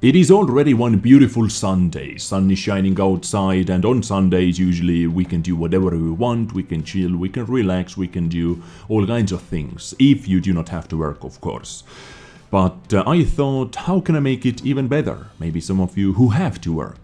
It is already one beautiful Sunday. Sun is shining outside, and on Sundays usually we can do whatever we want. We can chill, we can relax, we can do all kinds of things. If you do not have to work, of course. But I thought, how can I make it even better? Maybe some of you who have to work.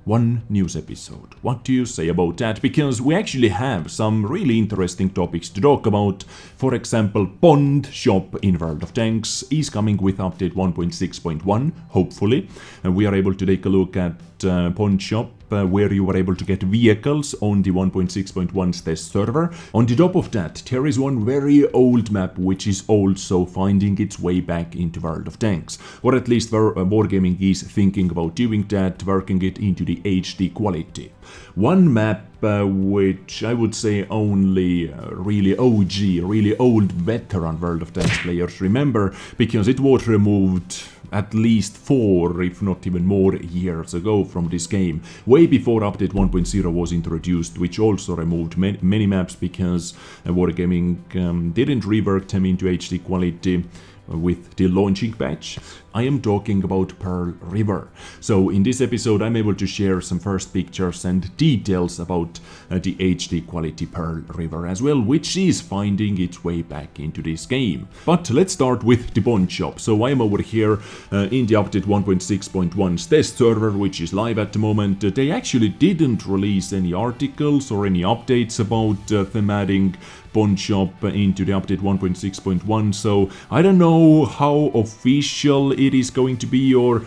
One news episode. What do you say about that? Because we actually have some really interesting topics to talk about. For example, Bond Shop in World of Tanks is coming with update 1.6.1, hopefully. And we are able to take a look at Bond Shop, where you were able to get vehicles on the 1.6.1 test server. On the top of that, there is one very old map which is also finding its way back into World of Tanks. Or at least Wargaming is thinking about doing that, working it into the HD quality. One map which I would say only really OG, really old veteran World of Tanks players remember, because it was removed at least 4, if not even more, years ago from this game. Way before update 1.0 was introduced, which also removed many maps because Wargaming didn't rework them into HD quality with the launching patch. I am talking about Pearl River. So in this episode I'm able to share some first pictures and details about the HD quality Pearl River as well, which is finding its way back into this game. But let's start with the Bond Shop. So I am over here in the update 1.6.1 test server, which is live at the moment. They actually didn't release any articles or any updates about them adding Bond Shop into the update 1.6.1, so I don't know how official it is going to be, or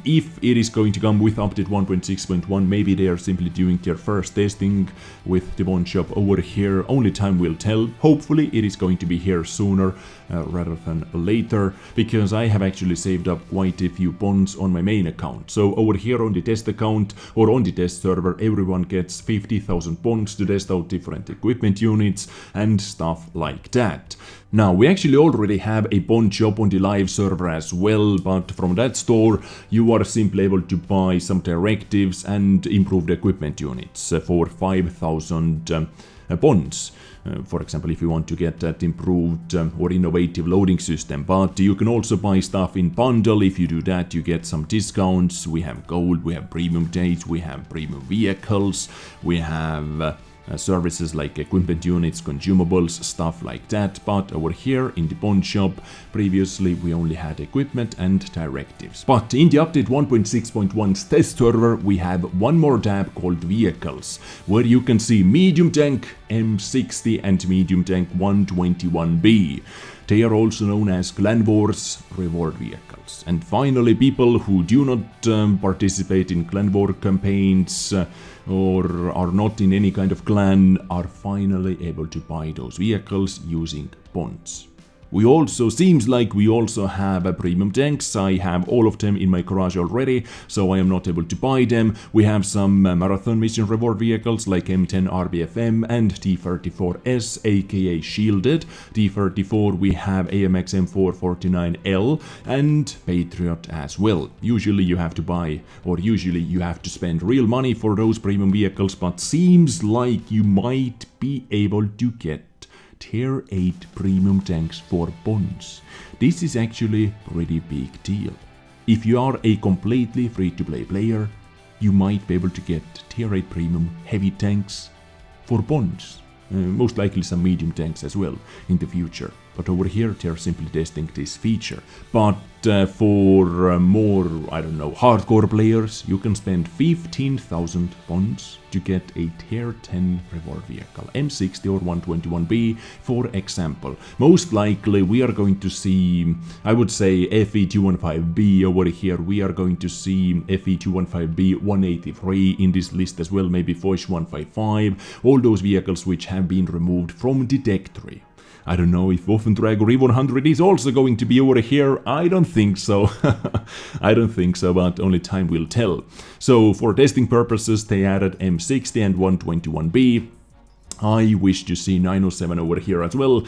if it is going to come with update 1.6.1. Maybe they are simply doing their first testing with the Bond Shop over here. Only time will tell. Hopefully it is going to be here sooner rather than later, because I have actually saved up quite a few bonds on my main account. So over here on the test account or on the test server, everyone gets 50,000 bonds to test out different equipment units and stuff like that. Now, we actually already have a Bond Shop on the live server as well, but from that store you are simply able to buy some directives and improved equipment units for 5,000 bonds. For example, if you want to get that improved or innovative loading system. But you can also buy stuff in bundle. If you do that, you get some discounts. We have gold, we have premium dates, we have premium vehicles, we have services like equipment units, consumables, stuff like that. But over here in the Bond Shop, previously we only had equipment and directives. But in the update 1.6.1 test server, we have one more tab called vehicles, where you can see medium tank M60 and medium tank 121B. They are also known as Clan Wars reward vehicles. And finally, people who do not participate in Clan War campaigns or are not in any kind of clan are finally able to buy those vehicles using bonds. We also, seems like we also have premium tanks. I have all of them in my garage already, so I am not able to buy them. We have some marathon mission reward vehicles like M10 RBFM and T-34S, aka Shielded. T-34 we have AMX M449L and Patriot as well. Usually you have to buy, or usually you have to spend real money for those premium vehicles, but seems like you might be able to get Tier 8 premium tanks for bonds. This is actually a pretty big deal. If you are a completely free-to-play player, you might be able to get Tier 8 premium heavy tanks for bonds. Most likely some medium tanks as well in the future. But over here they are simply testing this feature. But for more, I don't know, hardcore players, you can spend 15,000 bonds to get a tier 10 reward vehicle, M60 or 121B for example. Most likely we are going to see, I would say, FE215B over here. We are going to see FE215B 183 in this list as well, maybe Foch 155, all those vehicles which have been removed from the deck tree. I don't know if Waffendrag or E100 is also going to be over here. I don't think so. I don't think so, but only time will tell. So for testing purposes, they added M60 and 121B. I wish to see 907 over here as well.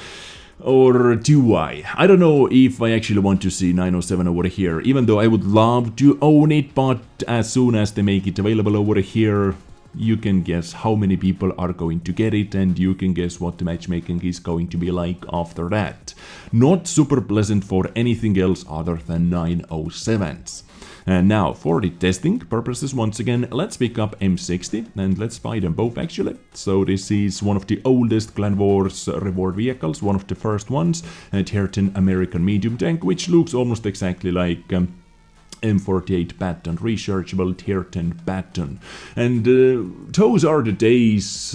Or do I? I don't know if I actually want to see 907 over here, even though I would love to own it, but as soon as they make it available over here, you can guess how many people are going to get it, and you can guess what the matchmaking is going to be like after that. Not super pleasant for anything else other than 907s. And now, for the testing purposes, once again, let's pick up M60 and let's buy them both actually. So this is one of the oldest Clan Wars reward vehicles, one of the first ones, a Tier 10 American medium tank, which looks almost exactly like M48 Baton, rechargeable Tier 10 Baton. And those are the days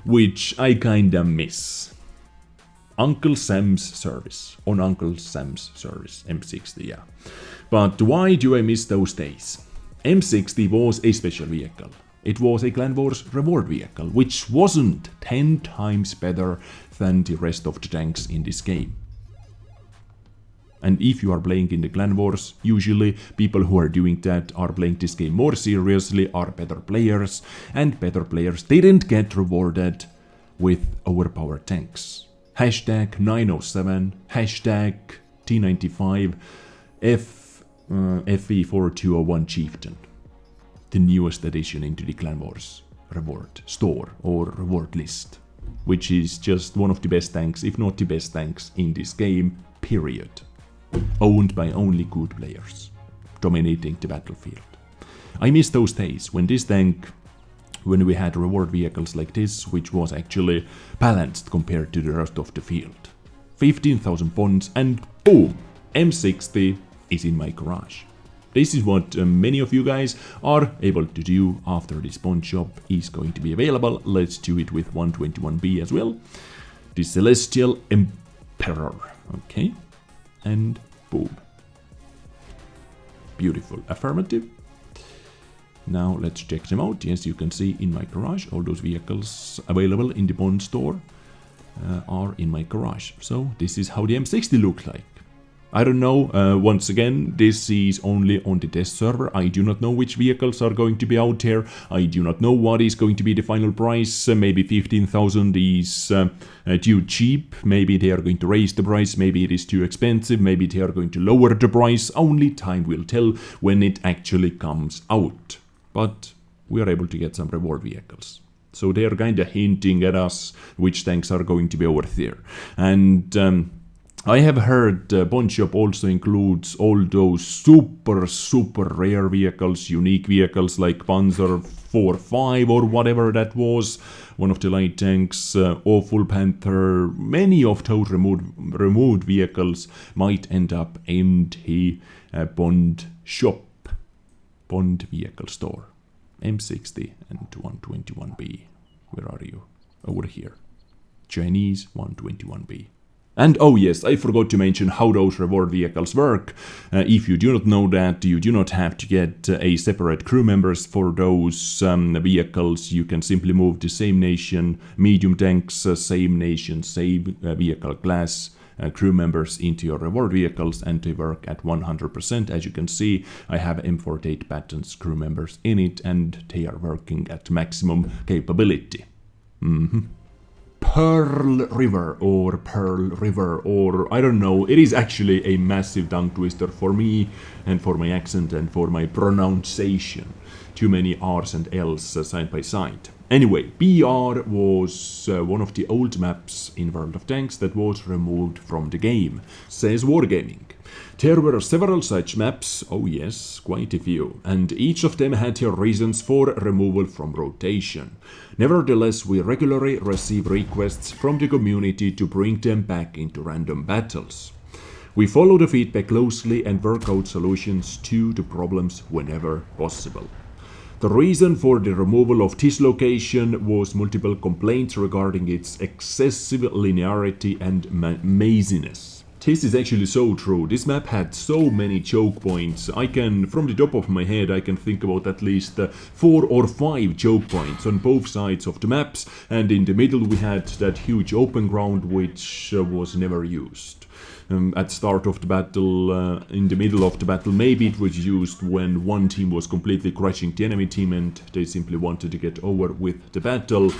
which I kinda miss. Uncle Sam's service, on Uncle Sam's service, M60, yeah. But why do I miss those days? M60 was a special vehicle. It was a Clan Wars reward vehicle, which wasn't 10 times better than the rest of the tanks in this game. And if you are playing in the Clan Wars, usually people who are doing that are playing this game more seriously, are better players, and better players didn't get rewarded with overpowered tanks. Hashtag 907, hashtag T95, FE4201 Chieftain, the newest addition into the Clan Wars reward store or reward list, which is just one of the best tanks, if not the best tanks in this game, period. Owned by only good players, dominating the battlefield. I miss those days when this tank, when we had reward vehicles like this, which was actually balanced compared to the rest of the field. 15,000 points and boom, M60 is in my garage. This is what many of you guys are able to do after this pawn shop is going to be available. Let's do it with 121B as well. The Celestial Emperor, okay, and boom. Beautiful, affirmative. Now let's check them out. Yes, you can see in my garage, all those vehicles available in the Bond store are in my garage. So this is how the M60 looks like. I don't know, once again, this is only on the test server. I do not know which vehicles are going to be out here. I do not know what is going to be the final price. Maybe 15,000 is too cheap. Maybe they are going to raise the price. Maybe it is too expensive. Maybe they are going to lower the price. Only time will tell when it actually comes out. But we are able to get some reward vehicles. So they are kind of hinting at us which tanks are going to be over there. And I have heard Pawn Shop also includes all those super rare vehicles, unique vehicles like Panzer IV-5 or whatever that was, one of the light tanks, Awful Panther. Many of those removed vehicles might end up in the Bond Shop, Bond Vehicle Store. M60 and 121B. Where are you? Over here. Chinese 121B. And oh yes, I forgot to mention how those reward vehicles work. If you do not know that, you do not have to get a separate crew members for those vehicles. You can simply move the same nation, medium tanks, same nation, same vehicle class crew members into your reward vehicles, and they work at 100%. As you can see, I have M48 Batons crew members in it, and they are working at maximum capability. Pearl River, or I don't know, it is actually a massive tongue twister for me and for my accent and for my pronunciation. Too many R's and L's side by side. Anyway, BR was one of the old maps in World of Tanks that was removed from the game, says Wargaming. There were several such maps, oh yes, quite a few, and each of them had their reasons for removal from rotation. Nevertheless, we regularly receive requests from the community to bring them back into random battles. We follow the feedback closely and work out solutions to the problems whenever possible. The reason for the removal of this location was multiple complaints regarding its excessive linearity and maziness. This is actually so true. This map had so many choke points. From the top of my head, I can think about at least 4 or 5 choke points on both sides of the maps, and in the middle we had that huge open ground which was never used. at start of the battle, in the middle of the battle. Maybe it was used when one team was completely crushing the enemy team and they simply wanted to get over with the battle.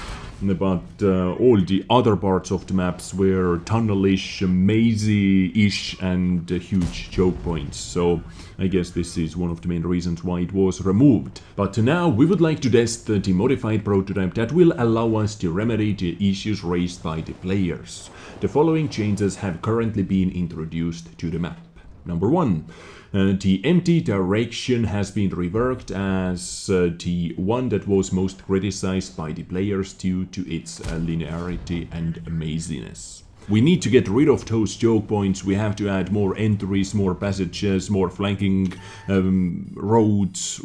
But all the other parts of the maps were tunnelish, mazy-ish, and huge choke points. So I guess this is one of the main reasons why it was removed. But now we would like to test the modified prototype that will allow us to remedy the issues raised by the players. The following changes have currently been introduced to the map. Number 1. The empty direction has been reworked as the one that was most criticized by the players due to its linearity and maziness. We need to get rid of those choke points. We have to add more entries, more passages, more flanking roads,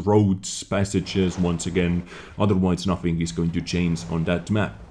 passages once again. Otherwise nothing is going to change on that map.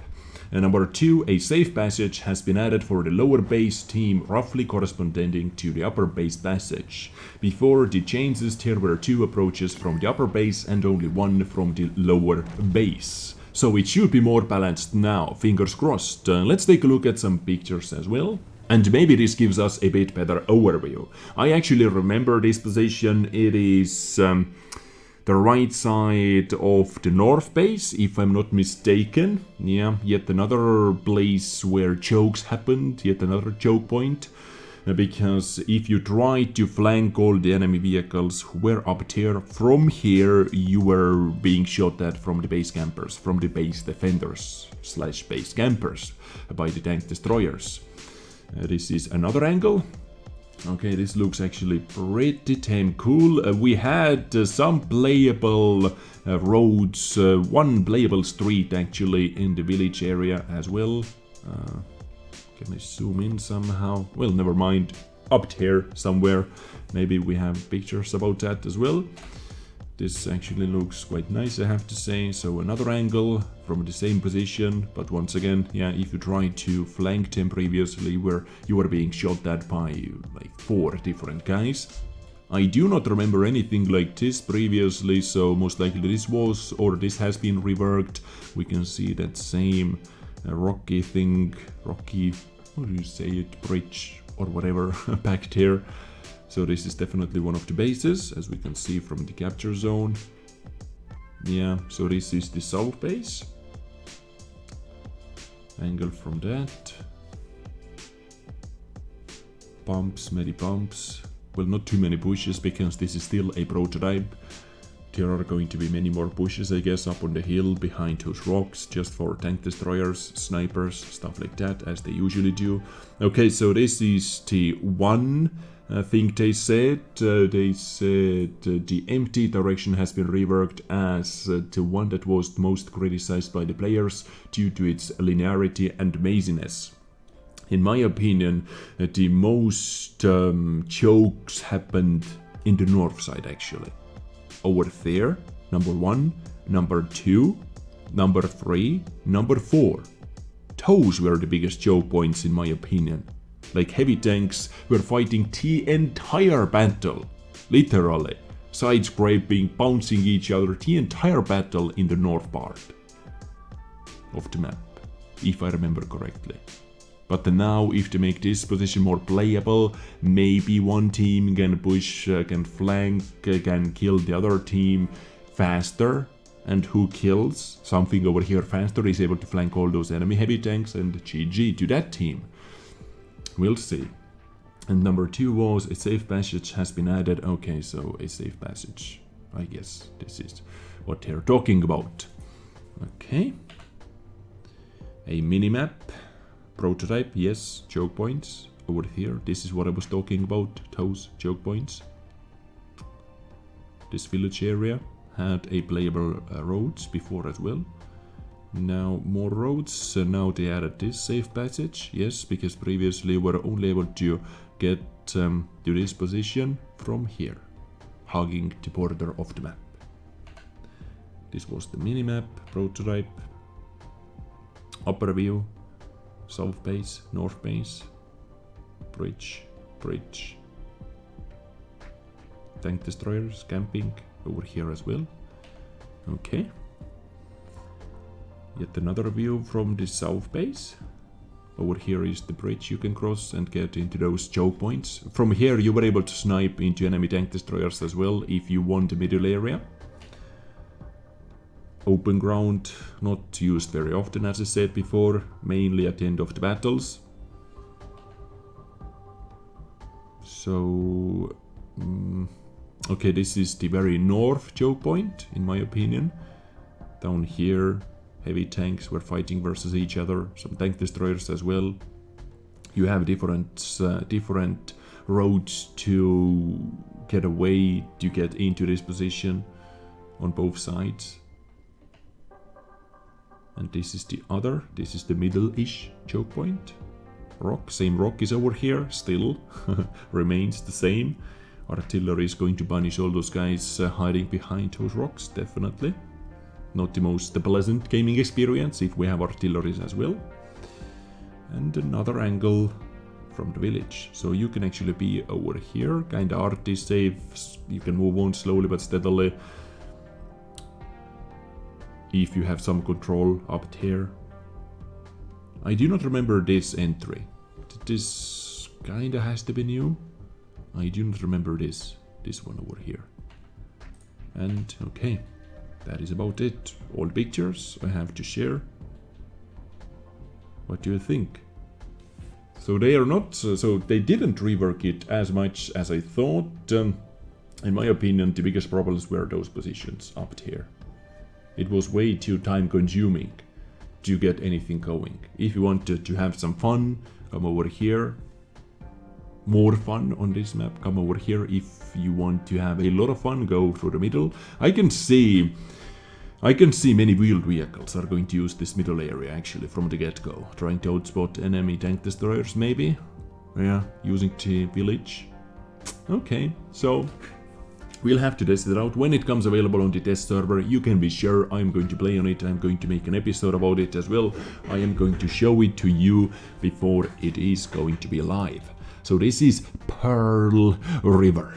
And number 2, a safe passage has been added for the lower base team, roughly corresponding to the upper base passage. Before the changes, there were 2 approaches from the upper base and only 1 from the lower base. So it should be more balanced now, fingers crossed. Let's take a look at some pictures as well. And maybe this gives us a bit better overview. I actually remember this position. It is the right side of the north base, if I'm not mistaken. Yeah, yet another place where chokes happened, yet another choke point. Because if you try to flank all the enemy vehicles who were up there, from here you were being shot at from the base campers, from the base defenders / base campers by the tank destroyers. This is another angle. Okay, this looks actually pretty damn cool. We had some playable roads, one playable street actually in the village area as well. Can I zoom in somehow? Well, never mind. Up there somewhere. Maybe we have pictures about that as well. This actually looks quite nice, I have to say. So another angle from the same position. But once again, yeah, if you try to flank them previously, where you were being shot at by like 4 different guys. I do not remember anything like this previously, so most likely this was, or this has been reworked. We can see that same rocky thing, rocky, how do you say it, bridge or whatever back there. So this is definitely one of the bases, as we can see from the capture zone. Yeah, so this is the south base. Angle from that. Pumps, many pumps. Well, not too many bushes, because this is still a prototype. There are going to be many more bushes, I guess, up on the hill behind those rocks, just for tank destroyers, snipers, stuff like that, as they usually do. Okay, so this is the one thing they said. The empty direction has been reworked as the one that was most criticized by the players due to its linearity and maziness. In my opinion, the most chokes happened in the north side, actually. Over there, number 1, number 2, number 3, number 4. Those were the biggest choke points in my opinion. Like heavy tanks were fighting the entire battle, literally, side scraping, bouncing each other, the entire battle in the north part of the map, if I remember correctly. But now, if they make this position more playable, maybe one team can push, can flank, can kill the other team faster. And who kills something over here faster is able to flank all those enemy heavy tanks, and GG to that team. We'll see. And number 2 was a safe passage has been added. Okay, so a safe passage. I guess this is what they're talking about. Okay. A minimap. Prototype, yes, choke points over here. This is what I was talking about, those choke points. This village area had a playable roads before as well. Now more roads, so now they added this safe passage, yes, because previously we were only able to get to this position from here, hugging the border of the map. This was the minimap, prototype, upper view. South base, north base, bridge, tank destroyers, camping over here as well. Okay. Yet another view from the south base. Over here is the bridge you can cross and get into those choke points. From here you were able to snipe into enemy tank destroyers as well if you want the middle area. Open ground, not used very often as I said before, mainly at the end of the battles. So, okay, this is the very north choke point in my opinion. Down here, heavy tanks were fighting versus each other, some tank destroyers as well. You have different roads to get away, to get into this position on both sides. And this is the middle-ish choke point. Same rock is over here, still remains the same. Artillery is going to punish all those guys hiding behind those rocks, definitely. Not the most pleasant gaming experience if we have artilleries as well. And another angle from the village. So you can actually be over here, kinda arty safe. You can move on slowly but steadily. If you have some control up here. I do not remember this entry. This kinda has to be new. I do not remember this one over here. And okay, that is about it. All pictures I have to share. What do you think? So they are not, so they didn't rework it as much as I thought. In my opinion, the biggest problems were those positions up here. It was way too time consuming to get anything going. If you wanted to have some fun, come over here. More fun on this map, come over here. If you want to have a lot of fun, go through the middle. I can see many wheeled vehicles are going to use this middle area actually from the get-go. Trying to outspot enemy tank destroyers maybe. Yeah, using the village. Okay, so we'll have to test it out. When it comes available on the test server, you can be sure I'm going to play on it. I'm going to make an episode about it as well. I am going to show it to you before it is going to be live. So this is Pearl River,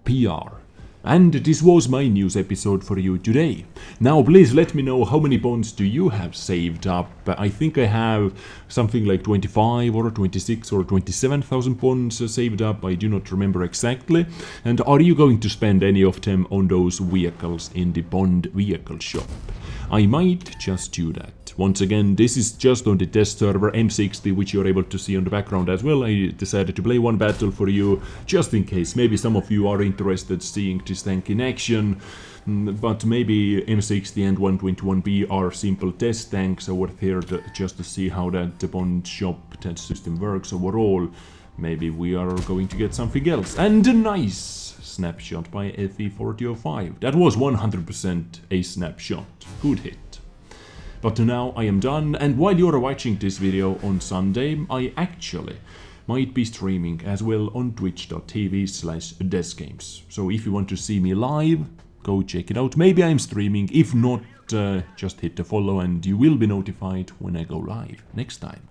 PR. And this was my news episode for you today. Now please let me know how many bonds do you have saved up. I think I have something like 25 or 26 or 27,000 bonds saved up. I do not remember exactly. And are you going to spend any of them on those vehicles in the Bond vehicle shop? I might just do that. Once again, this is just on the test server M60, which you're able to see on the background as well. I decided to play one battle for you, just in case. Maybe some of you are interested seeing this tank in action, but maybe M60 and 121B are simple test tanks over here just to see how that Bond shop test system works overall. Maybe we are going to get something else. And a nice snapshot by FE4005. That was 100% a snapshot. Good hit. But now I am done, and while you're watching this video on Sunday, I actually might be streaming as well on twitch.tv/deskgames. So if you want to see me live, go check it out. Maybe I'm streaming. If not, just hit the follow and you will be notified when I go live next time.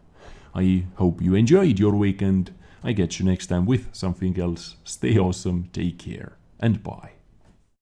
I hope you enjoyed your weekend. I get you next time with something else. Stay awesome, take care, and bye.